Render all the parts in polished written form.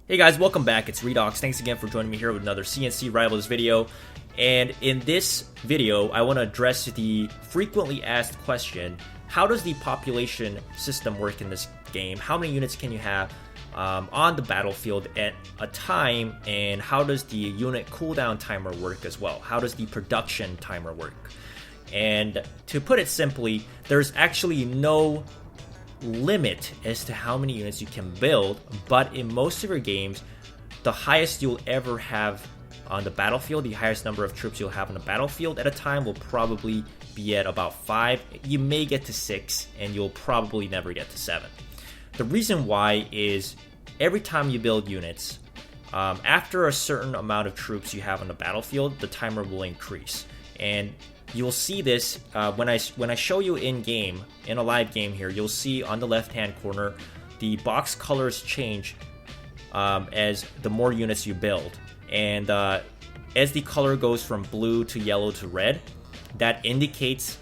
Hey guys, welcome back. It's Redox. Thanks again for joining me here with another CNC Rivals video. And in this video, I want to address the frequently asked question: how does the population system work in this game? How many units can you have on the battlefield at a time? And how does the unit cooldown timer work as well? How does the production timer work? And to put it simply, there's actually no limit as to how many units you can build, but in most of your games, the highest you'll ever have on the battlefield, the highest number of troops you'll have on the battlefield at a time will probably be at about 5. You may get to 6, and you'll probably never get to 7. The reason why is every time you build units, after a certain amount of troops you have on the battlefield, the timer will increase. And you'll see this when I show you in game, in a live game here. You'll see on the left hand corner the box colors change as the more units you build, and as the color goes from blue to yellow to red, that indicates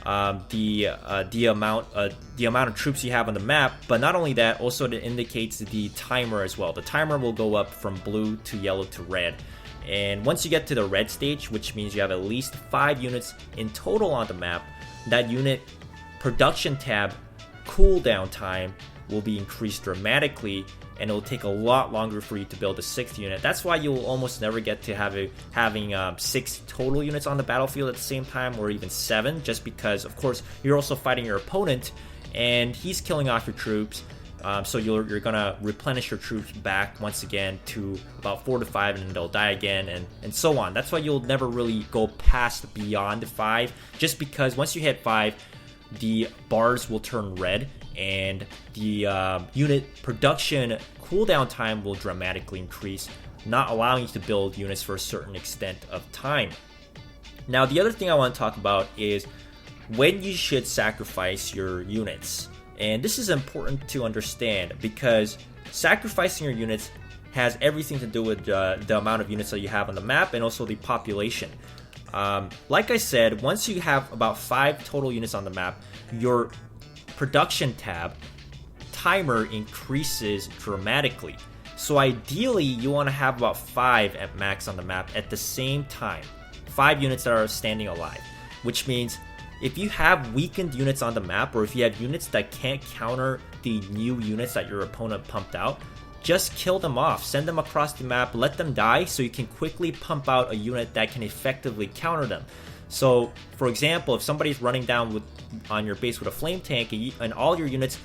the amount of troops you have on the map. But not only that, also it indicates the timer as well. The timer will go up from blue to yellow to red. And once you get to the red stage, which means you have at least 5 units in total on the map, that unit production tab cooldown time will be increased dramatically, and it'll take a lot longer for you to build a 6th unit. That's why you'll almost never get to having 6 total units on the battlefield at the same time, or even 7, just because, of course, you're also fighting your opponent, and he's killing off your troops. So you're gonna replenish your troops back once again to about 4 to 5, and then they'll die again, and so on. That's why you'll never really go past beyond 5, just because once you hit 5, the bars will turn red, and the unit production cooldown time will dramatically increase, not allowing you to build units for a certain extent of time. Now, the other thing I want to talk about is when you should sacrifice your units. And this is important to understand, because sacrificing your units has everything to do with the amount of units that you have on the map, and also the population. Like I said, once you have about 5 total units on the map, your production tab timer increases dramatically. So ideally, you want to have about 5 at max on the map at the same time. 5 units that are standing alive, which means if you have weakened units on the map, or if you have units that can't counter the new units that your opponent pumped out, just kill them off. Send them across the map, let them die, so you can quickly pump out a unit that can effectively counter them. So, for example, if somebody's running down on your base with a flame tank, and all your units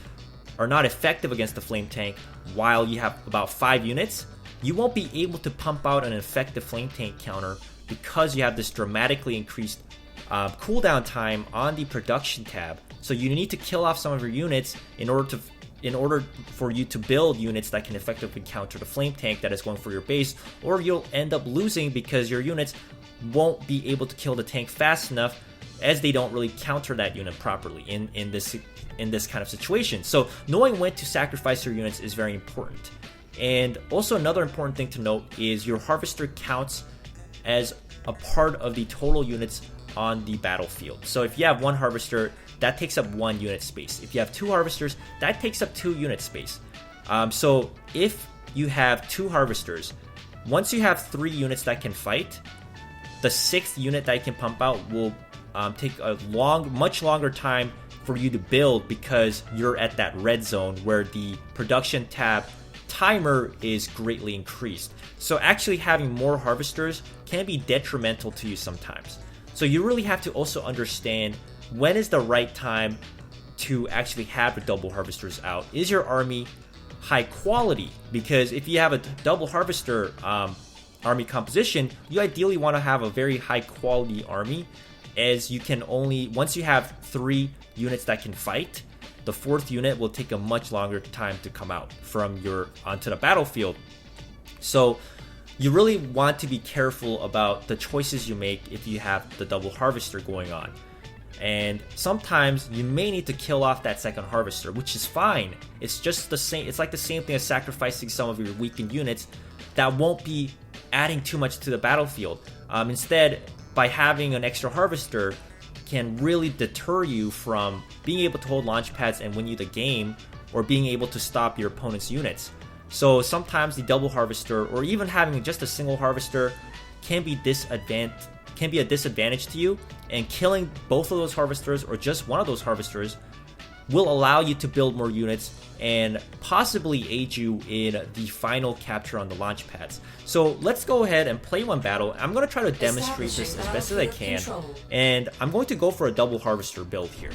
are not effective against the flame tank, while you have about 5 units, you won't be able to pump out an effective flame tank counter, because you have this dramatically increased cooldown time on the production tab. So you need to kill off some of your units in order for you to build units that can effectively counter the flame tank that is going for your base, or you'll end up losing because your units won't be able to kill the tank fast enough, as they don't really counter that unit properly in this kind of situation. So knowing when to sacrifice your units is very important. And also, another important thing to note is your harvester counts as a part of the total units on the battlefield. So if you have 1 harvester, that takes up 1 unit space. If you have 2 harvesters, that takes up 2 unit space. So if you have 2 harvesters, once you have 3 units that can fight, the 6th unit that you can pump out will take a much longer time for you to build, because you're at that red zone where the production tab timer is greatly increased. So actually having more harvesters can be detrimental to you sometimes. So you really have to also understand when is the right time to actually have the double harvesters out. Is your army high quality? Because if you have a double harvester army composition, you ideally want to have a very high quality army, as you can only, once you have 3 units that can fight, the 4th unit will take a much longer time to come out onto the battlefield. So you really want to be careful about the choices you make if you have the double harvester going on. And sometimes you may need to kill off that 2nd harvester, which is fine. It's just the same. It's like the same thing as sacrificing some of your weakened units that won't be adding too much to the battlefield. Instead, by having an extra harvester can really deter you from being able to hold launch pads and win you the game, or being able to stop your opponent's units. So sometimes the double harvester, or even having just a single harvester, can be a disadvantage to you, and killing both of those harvesters or just one of those harvesters will allow you to build more units and possibly aid you in the final capture on the launch pads. So let's go ahead and play one battle. I'm going to try to demonstrate this as best as I can, and I'm going to go for a double harvester build here.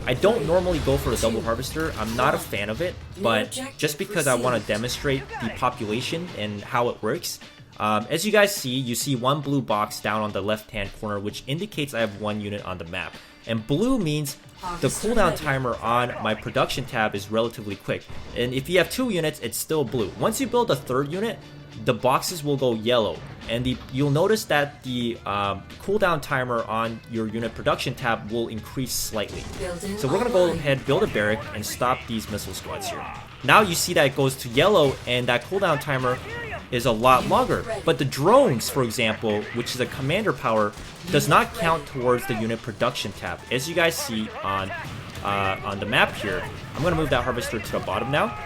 I don't normally go for a double harvester. I'm not a fan of it, but just because I want to demonstrate the population and how it works. As you guys see, you see one blue box down on the left hand corner, which indicates I have one unit on the map. And blue means the cooldown timer on my production tab is relatively quick. And if you have 2 units, it's still blue. Once you build a 3rd unit, the boxes will go yellow. And you'll notice that the cooldown timer on your unit production tab will increase slightly. So we're going to go ahead, build a barrack, and stop these missile squads here. Now you see that it goes to yellow, and that cooldown timer is a lot longer. But the drones, for example, which is a commander power, does not count towards the unit production tab. As you guys see on the map here, I'm going to move that harvester to the bottom now.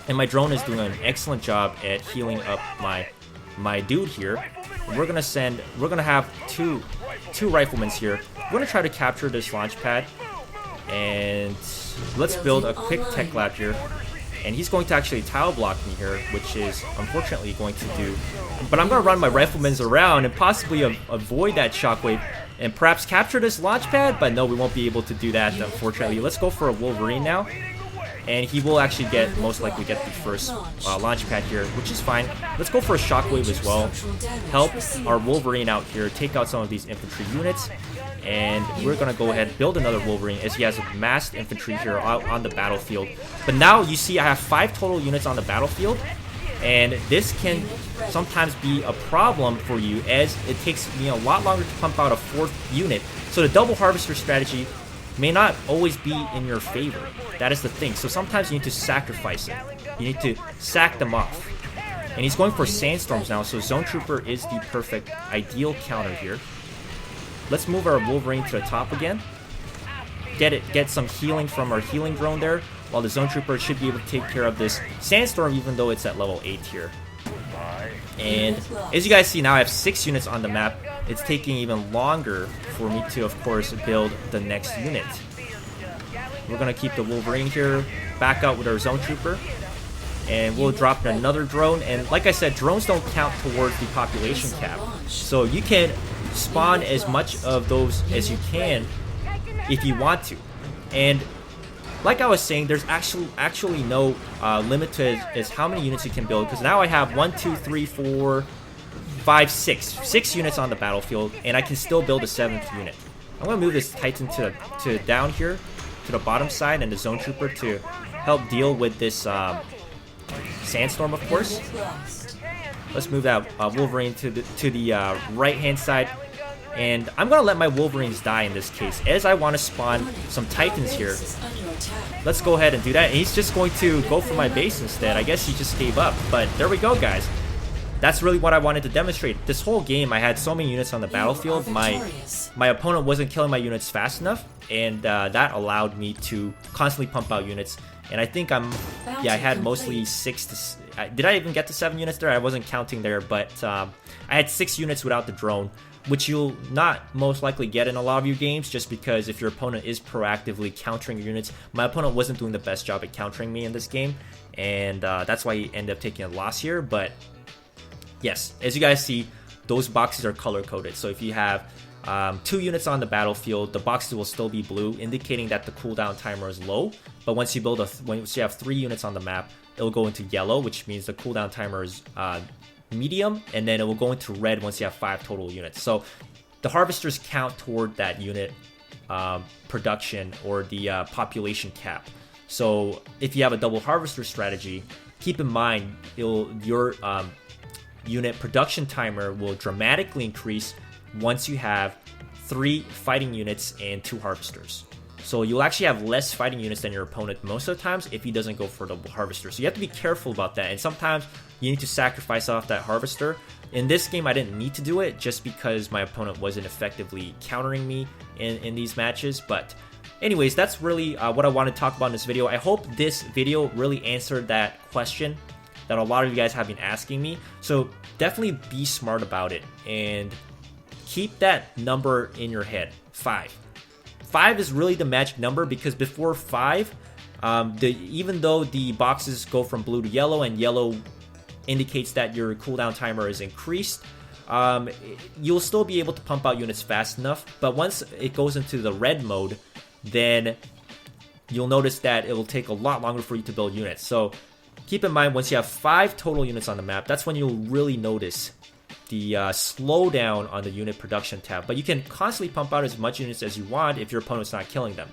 And my drone is doing an excellent job at healing up my dude here. We're gonna have two riflemen here. We're gonna try to capture this launch pad, and let's build a quick tech lab here. And he's going to actually tile block me here, which is unfortunately going to do. But I'm gonna run my riflemen around and possibly avoid that shockwave and perhaps capture this launch pad. But no, we won't be able to do that, unfortunately. Let's go for a Wolverine now. And he will actually most likely get the first launch pad here, which is fine. Let's go for a shockwave as well. Help our Wolverine out here, take out some of these infantry units. And we're going to go ahead and build another Wolverine, as he has massed infantry here out on the battlefield. But now you see I have 5 total units on the battlefield. And this can sometimes be a problem for you, as it takes me a lot longer to pump out a 4th unit. So the double harvester strategy may not always be in your favor. That is the thing. So sometimes you need to sacrifice it. You need to sack them off. And he's going for sandstorms now, so Zone Trooper is the perfect, ideal counter here. Let's move our Wolverine to the top again. Get some healing from our healing drone there, while the Zone Trooper should be able to take care of this sandstorm, even though it's at level 8 here. And as you guys see, now I have 6 units on the map. It's taking even longer for me to, of course, build the next unit. We're going to keep the Wolverine here, back out with our Zone Trooper, and we'll drop another drone. And like I said, drones don't count towards the population cap, so you can spawn as much of those as you can if you want to. And like I was saying, there's actually no limit to as how many units you can build, because now I have 1, 2, 3, 4, 5, 6 units on the battlefield, and I can still build a 7th unit. I'm going to move this Titan to down here to the bottom side, and the Zone Trooper to help deal with this sandstorm, of course. Let's move that Wolverine to the right hand side, and I'm going to let my Wolverines die in this case, as I want to spawn some Titans here. Let's go ahead and do that. And he's just going to go for my base instead. I guess he just gave up, but there we go, guys. That's really what I wanted to demonstrate. This whole game, I had so many units on the battlefield. My opponent wasn't killing my units fast enough, and that allowed me to constantly pump out units. And I think I had mostly 6 to... Did I even get to 7 units there? I wasn't counting there, but I had 6 units without the drone, which you'll not most likely get in a lot of your games, just because if your opponent is proactively countering your units. My opponent wasn't doing the best job at countering me in this game, and that's why he ended up taking a loss here. But yes, as you guys see, those boxes are color-coded. So if you have 2 units on the battlefield, the boxes will still be blue, indicating that the cooldown timer is low. But once you have 3 units on the map, it'll go into yellow, which means the cooldown timer is medium, and then it will go into red once you have 5 total units. So the harvesters count toward that unit production or the population cap. So if you have a double harvester strategy, keep in mind your unit production timer will dramatically increase once you have 3 fighting units and 2 harvesters. So you'll actually have less fighting units than your opponent most of the times if he doesn't go for a double harvester. So you have to be careful about that, and sometimes you need to sacrifice off that harvester. In this game, I didn't need to do it just because my opponent wasn't effectively countering me in these matches. But anyways, that's really what I want to talk about in this video. I hope this video really answered that question that a lot of you guys have been asking me. So definitely be smart about it and keep that number in your head. 5. 5 is really the magic number, because before 5, even though the boxes go from blue to yellow and yellow indicates that your cooldown timer is increased, you'll still be able to pump out units fast enough. But once it goes into the red mode, then you'll notice that it will take a lot longer for you to build units. So keep in mind, once you have 5 total units on the map, that's when you'll really notice the slowdown on the unit production tab. But you can constantly pump out as much units as you want if your opponent's not killing them.